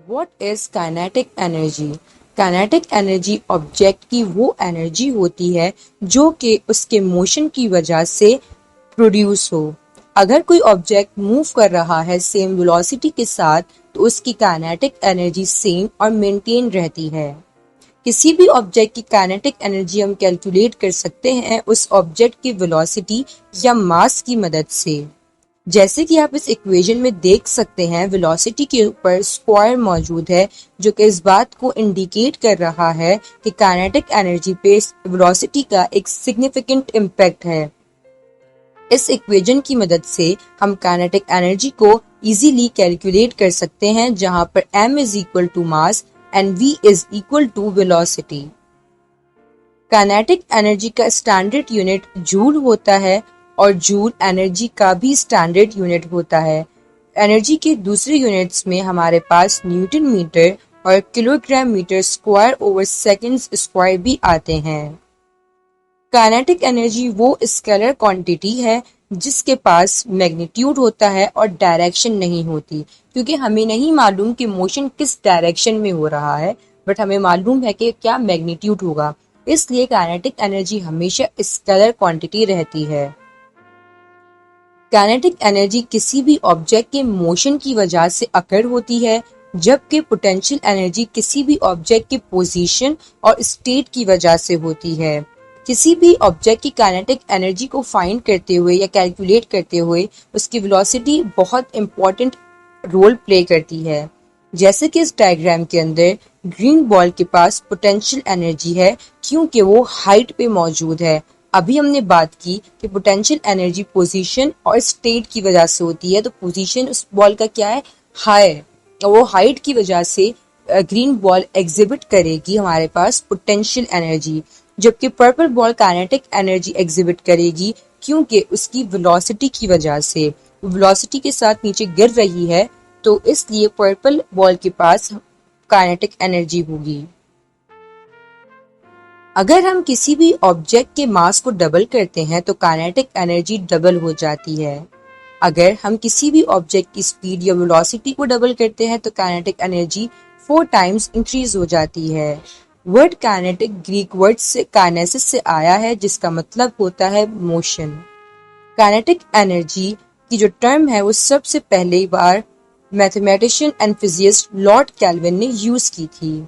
What is kinetic energy? Kinetic energy object की वो energy होती है जो कि उसके मोशन की वजह से प्रोड्यूस हो। अगर कोई ऑब्जेक्ट मूव कर रहा है सेम वेलोसिटी के साथ तो उसकी काइनेटिक एनर्जी सेम और मेंटेन रहती है। किसी भी ऑब्जेक्ट की काइनेटिक एनर्जी हम कैलकुलेट कर सकते हैं उस ऑब्जेक्ट की वेलोसिटी या मास की मदद से। जैसे कि आप इस इक्वेशन में देख सकते हैं वेलोसिटी के ऊपर स्क्वायर मौजूद है जो कि इस बात को इंडिकेट कर रहा है कि काइनेटिक एनर्जी पे वेलोसिटी का एक सिग्निफिकेंट इम्पैक्ट है। इस इक्वेशन की मदद से हम काइनेटिक एनर्जी को इजीली कैलकुलेट कर सकते हैं जहां पर m is equal to mass and v is equal to velocity. Kinetic energy का स्टैंडर्ड यूनिट जूल होता है और जूल एनर्जी का भी स्टैंडर्ड यूनिट होता है। एनर्जी के दूसरे यूनिट्स में हमारे पास न्यूटन मीटर और kilogram metre square over seconds square भी आते हैं। काइनेटिक एनर्जी वो स्केलर क्वांटिटी है जिसके पास मैग्नीट्यूड होता है और डायरेक्शन नहीं होती, क्योंकि हमें नहीं मालूम कि मोशन किस डायरेक्शन में हो रहा है, बट हमें मालूम है कि क्या मैग्नीट्यूड होगा। इसलिए काइनेटिक एनर्जी हमेशा स्केलर क्वांटिटी रहती है। काइनेटिक एनर्जी किसी भी ऑब्जेक्ट के मोशन की वजह से अकर होती है, जबकि पोटेंशियल एनर्जी किसी भी ऑब्जेक्ट के पोजीशन और स्टेट की वजह से होती है। किसी भी ऑब्जेक्ट की काइनेटिक एनर्जी को फाइंड करते हुए या कैलकुलेट करते हुए उसकी वेलोसिटी बहुत इंपॉर्टेंट रोल प्ले करती है। जैसे कि इस डायग्राम के अंदर ग्रीन बॉल के पास पोटेंशियल एनर्जी है क्योंकि वो हाइट पे मौजूद है। अभी हमने बात की कि पोटेंशियल एनर्जी पोजीशन और स्टेट की वजह से होती है, तो पोजीशन उस बॉल का क्या है, हाई, और वो हाइट की वजह से ग्रीन बॉल एग्जिबिट करेगी हमारे पास पोटेंशियल एनर्जी, जबकि purple ball kinetic energy exhibit करेगी क्योंकि उसकी वेलोसिटी की वजह से वेलोसिटी के साथ नीचे गिर रही है, तो इसलिए पर्पल बॉल के पास काइनेटिक एनर्जी होगी। अगर हम किसी भी ऑब्जेक्ट के मास को डबल करते हैं तो काइनेटिक एनर्जी डबल हो जाती है। अगर हम किसी भी ऑब्जेक्ट की स्पीड या वेलोसिटी को डबल करते हैं तो काइनेटिक एनर्जी 4 टाइम्स इंक्रीज हो जाती है। वर्ड काइनेटिक ग्रीक वर्ड से काइनेसिस से आया है जिसका मतलब होता है मोशन। काइनेटिक एनर्जी की जो टर्म है वो सबसे पहली बार mathematician and physicist Lord Kelvin ने यूज की थी।